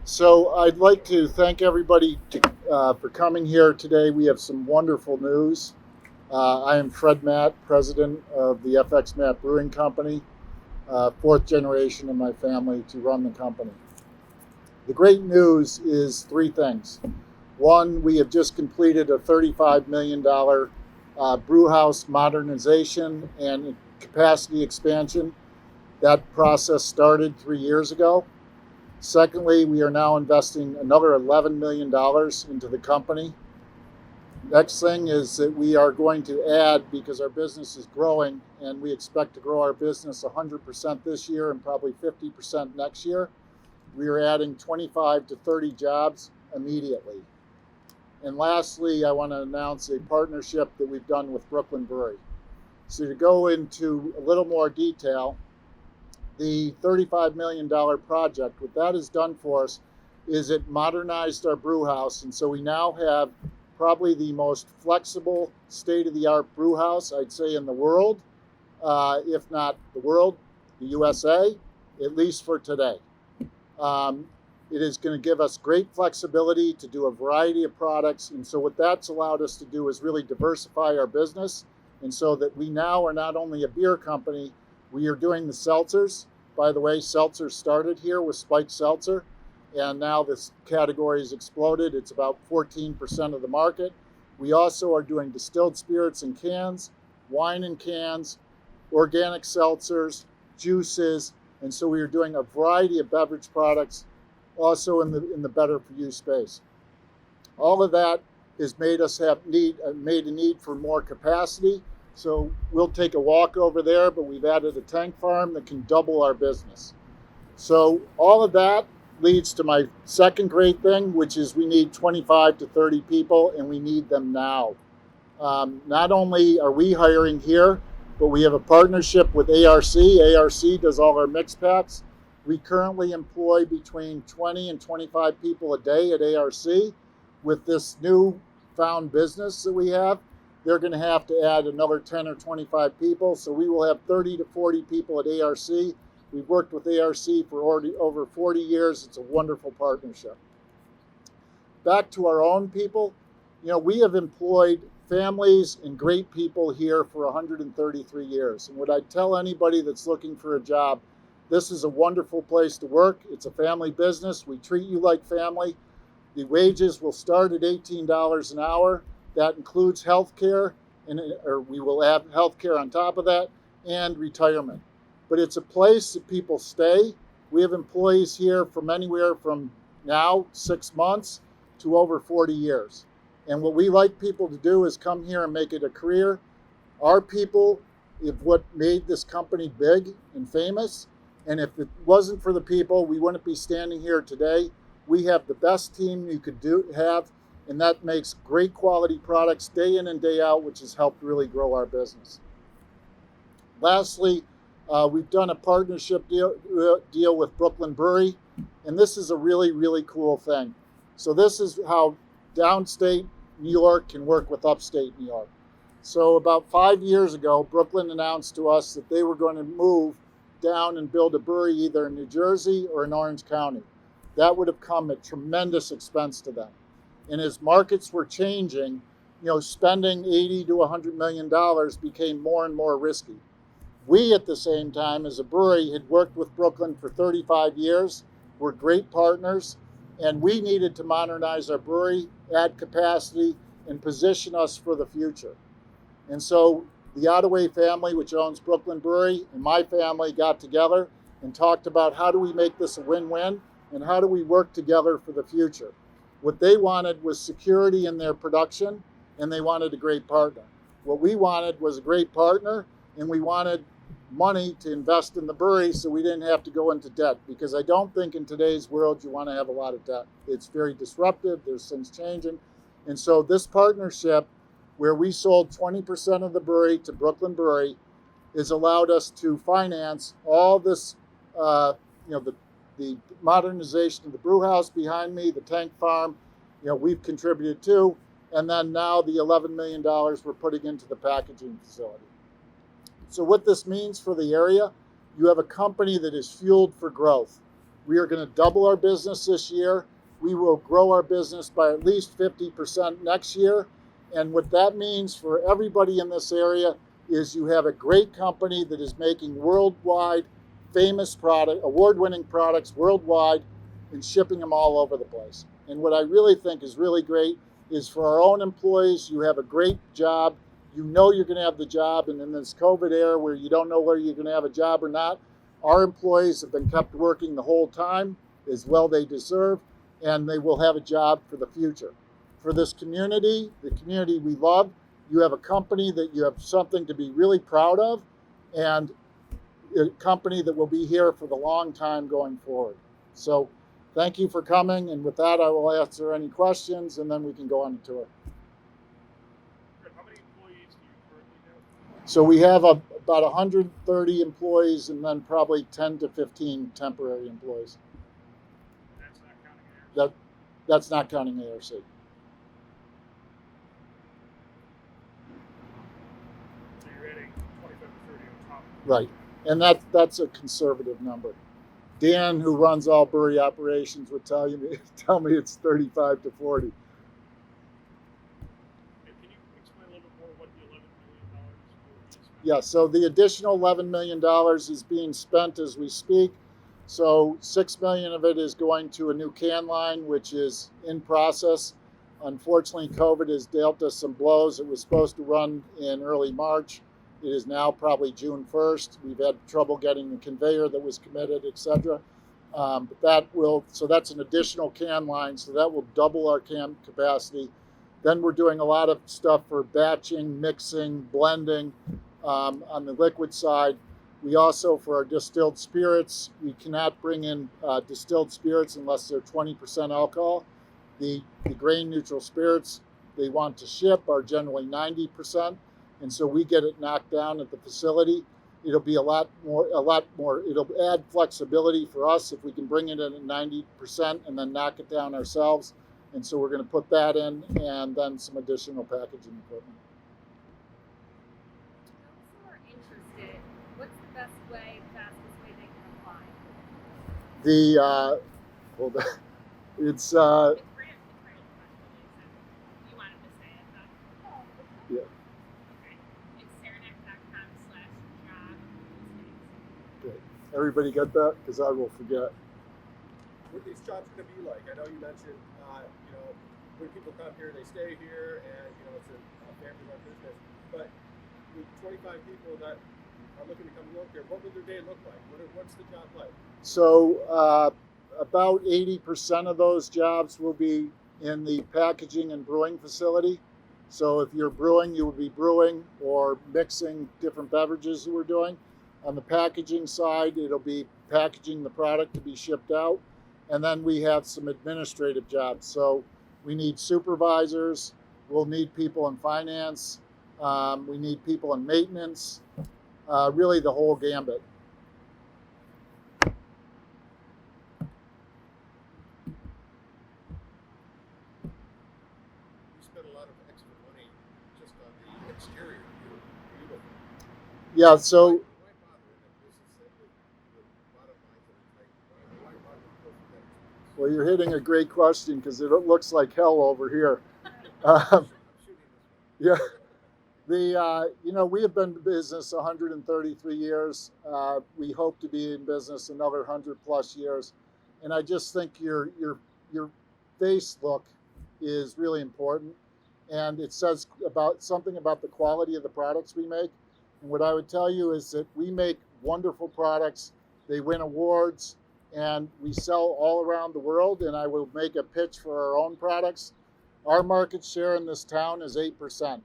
So I'd like to thank everybody for coming here today. We have some wonderful news. I am Fred Matt, president of the FX Matt Brewing Company, fourth generation in my family to run the company. The great news is three things. One, we have just completed a $35 million brewhouse modernization and capacity expansion. That process started 3 years ago. Secondly, we are now investing another $11 million into the company. Next thing is that we are going to add, because our business is growing and we expect to grow our business 100% this year and probably 50% next year, we are adding 25 to 30 jobs immediately. And lastly, I want to announce a partnership that we've done with Brooklyn Brewery. So to go into a little more detail, the $35 million project, what that has done for us is it modernized our brew house. And so we now have probably the most flexible state-of-the-art brew house, I'd say, in the world, if not the world, the USA, at least for today. It is going to give us great flexibility to do a variety of products. And so what that's allowed us to do is really diversify our business. And so that we now are not only a beer company, we are doing the seltzers. By the way, seltzer started here with spiked seltzer, and now this category has exploded. It's about 14% of the market. We also are doing distilled spirits in cans, wine in cans, organic seltzers, juices, and so we are doing a variety of beverage products also in the better for you space. All of that has made us made a need for more capacity. So we'll take a walk over there, but we've added a tank farm that can double our business. So all of that leads to my second great thing, which is we need 25 to 30 people, and we need them now. Not only are we hiring here, but we have a partnership with ARC. ARC does all our mix packs. We currently employ between 20 and 25 people a day at ARC. With this new found business that we have, they're going to have to add another 10 or 25 people. So we will have 30 to 40 people at ARC. We've worked with ARC for over 40 years. It's a wonderful partnership. Back to our own people, we have employed families and great people here for 133 years. And what I tell anybody that's looking for a job, this is a wonderful place to work. It's a family business. We treat you like family. The wages will start at $18 an hour. That includes health care, or we will have health care on top of that, and retirement. But it's a place that people stay. We have employees here from anywhere from now 6 months to over 40 years. And what we like people to do is come here and make it a career. Our people is what made this company big and famous. And if it wasn't for the people, we wouldn't be standing here today. We have the best team you could have. And that makes great quality products day in and day out, which has helped really grow our business. Lastly, we've done a partnership deal with Brooklyn Brewery, and this is a really, really cool thing. So this is how downstate New York can work with upstate New York. So about 5 years ago, Brooklyn announced to us that they were going to move down and build a brewery either in New Jersey or in Orange County. That would have come at tremendous expense to them. And as markets were changing, spending $80 to $100 million became more and more risky. We, at the same time, as a brewery, had worked with Brooklyn for 35 years. We're great partners, and we needed to modernize our brewery, add capacity, and position us for the future. And so the Ottaway family, which owns Brooklyn Brewery, and my family got together and talked about how do we make this a win-win, and how do we work together for the future. What they wanted was security in their production, and they wanted a great partner. What we wanted was a great partner, and we wanted money to invest in the brewery so we didn't have to go into debt, because I don't think in today's world you want to have a lot of debt. It's very disruptive. There's things changing. And so this partnership, where we sold 20% of the brewery to Brooklyn Brewery, has allowed us to finance all this, the modernization of the brew house behind me, the tank farm, we've contributed to, and then now the $11 million we're putting into the packaging facility. So what this means for the area, you have a company that is fueled for growth. We are going to double our business this year. We will grow our business by at least 50% next year. And what that means for everybody in this area is you have a great company that is making worldwide famous product, award-winning products worldwide, and shipping them all over the place. And what I really think is really great is for our own employees, you have a great job. You know you're going to have the job, and in this COVID era where you don't know whether you're going to have a job or not, our employees have been kept working the whole time, as well they deserve, and they will have a job for the future. For this community, the community we love, you have a company that you have something to be really proud of, and a company that will be here for the long time going forward. So thank you for coming, and with that, I will answer any questions, and then we can go on a tour. How many employees do you currently have? So we have about 130 employees, and then probably 10 to 15 temporary employees. That's not counting ARC? That's not counting ARC. So you're adding 25 to 30 on top. Right, and that's a conservative number. Dan, who runs all brewery operations, would tell me it's 35 to 40. And can you explain a little bit more what the $11 million is? Yeah, so the additional $11 million is being spent as we speak. So $6 million of it is going to a new can line, which is in process. Unfortunately, COVID has dealt us some blows. It was supposed to run in early March. It is now probably June 1st. We've had trouble getting the conveyor that was committed, etc. So that's an additional can line. So that will double our can capacity. Then we're doing a lot of stuff for batching, mixing, blending on the liquid side. We also, for our distilled spirits, we cannot bring in distilled spirits unless they're 20% alcohol. The grain neutral spirits they want to ship are generally 90%. And so we get it knocked down at the facility. It'll be a lot more, it'll add flexibility for us if we can bring it in at 90% and then knock it down ourselves. And so we're going to put that in, and then some additional packaging equipment. Those who are interested, what's the best way, fastest way they can apply? It's It's brand new press release. You wanted to say it, but yeah. okay. It's saranac.com/job postings. Okay. Everybody get that? Because I will forget. What these jobs going to be like? I know you mentioned, when people come here, they stay here, and it's a family-run business. But with 25 people that are looking to come work here, what would their day look like? What's the job like? So about 80% of those jobs will be in the packaging and brewing facility. So if you're brewing, you will be brewing or mixing different beverages that we're doing. On the packaging side, it'll be packaging the product to be shipped out. And then we have some administrative jobs. So we need supervisors, we'll need people in finance, we need people in maintenance, really the whole gambit. You spent a lot of extra money just on the exterior. Beautiful. Yeah, so Why bother in a business that with bottom lines that are tight? Why bother with that? well, you're hitting a great question because it looks like hell over here. I'm shooting this one. Yeah, we have been in business 133 years. We hope to be in business another 100 plus years, and I just think your face look is really important, and it says something about the quality of the products we make. And what I would tell you is that we make wonderful products. They win awards, and we sell all around the world. And I will make a pitch for our own products. Our market share in this town is 8%.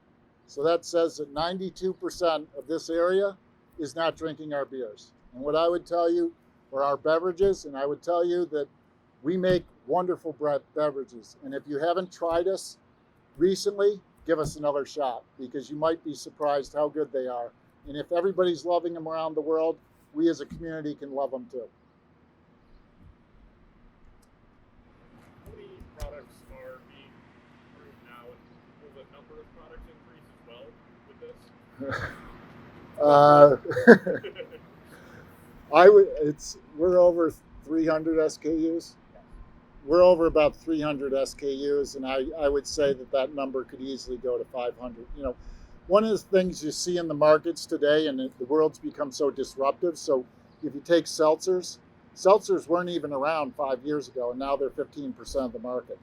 So that says that 92% of this area is not drinking our beers. And what I would tell you, or our beverages, and I would tell you that we make wonderful beverages. And if you haven't tried us recently, give us another shot, because you might be surprised how good they are. And if everybody's loving them around the world, we as a community can love them too. How many products are being brewed now, and will the number of products increase as well with this? We're over 300 SKUs. We're over about 300 SKUs, and I would say that number could easily go to 500. One of the things you see in the markets today, and the world's become so disruptive. So if you take seltzers weren't even around 5 years ago, and now they're 15% of the market.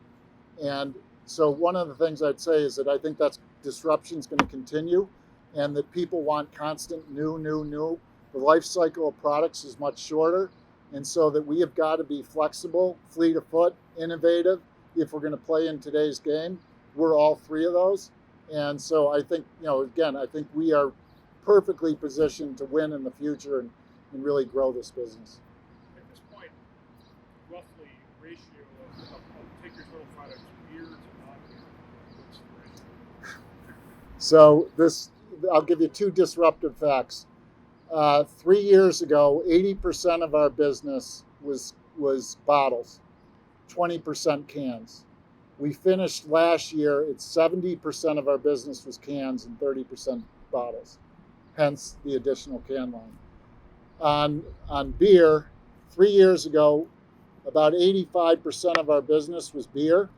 And so one of the things I'd say is that I think that disruption is going to continue, and that people want constant new. The life cycle of products is much shorter, and so that we have got to be flexible, fleet of foot, innovative if we're going to play in today's game. We're all three of those. And so I think, again, I think we are perfectly positioned to win in the future and really grow this business. At this point, roughly ratio of Taker's Little products, beer to non-beer, what's the ratio? So I'll give you two disruptive facts. 3 years ago, 80% of our business was bottles, 20% cans. We finished last year at 70% of our business was cans and 30% bottles, hence the additional can line. On beer, 3 years ago, about 85% of our business was beer.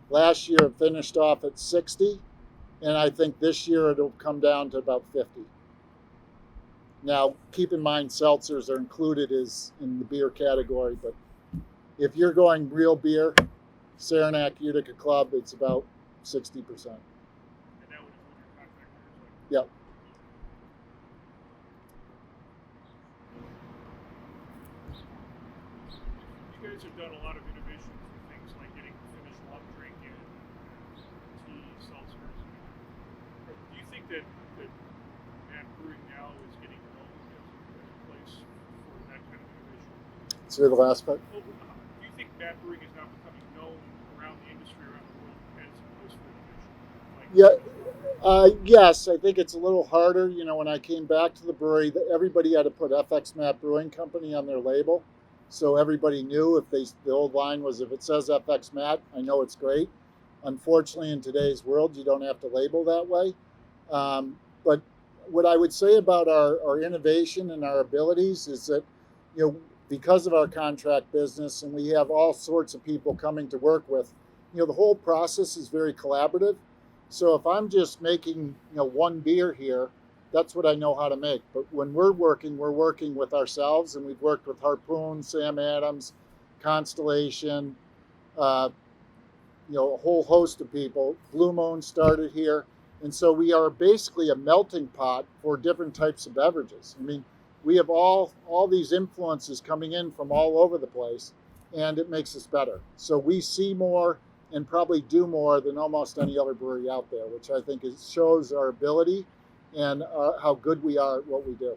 Last year it finished off at 60, and I think this year it'll come down to about 50. Now, keep in mind seltzers are included in the beer category, but if you're going real beer, Saranac Utica Club, it's about 60%. And that would include your contract beers, Yep. You guys have done a lot of innovations with things like getting finished long drink and tea, seltzers. Do you think that Matt Brewing now is getting known as a place for that kind of innovation? So the last part. Do you think Matt Brewing is now becoming known around the industry, around the world, as a place for innovation? Yes, I think it's a little harder. When I came back to the brewery, everybody had to put FX Matt Brewing Company on their label. So everybody knew the old line was, if it says FX Matt, I know it's great. Unfortunately, in today's world, you don't have to label that way. But what I would say about our innovation and our abilities is that, because of our contract business and we have all sorts of people coming to work with, the whole process is very collaborative. So if I'm just making, one beer here, that's what I know how to make. But when we're working with ourselves, and we've worked with Harpoon, Sam Adams, Constellation, a whole host of people. Blue Moon started here. And so we are basically a melting pot for different types of beverages. I mean, we have all these influences coming in from all over the place, and it makes us better. So we see more and probably do more than almost any other brewery out there, which I think shows our ability and how good we are at what we do.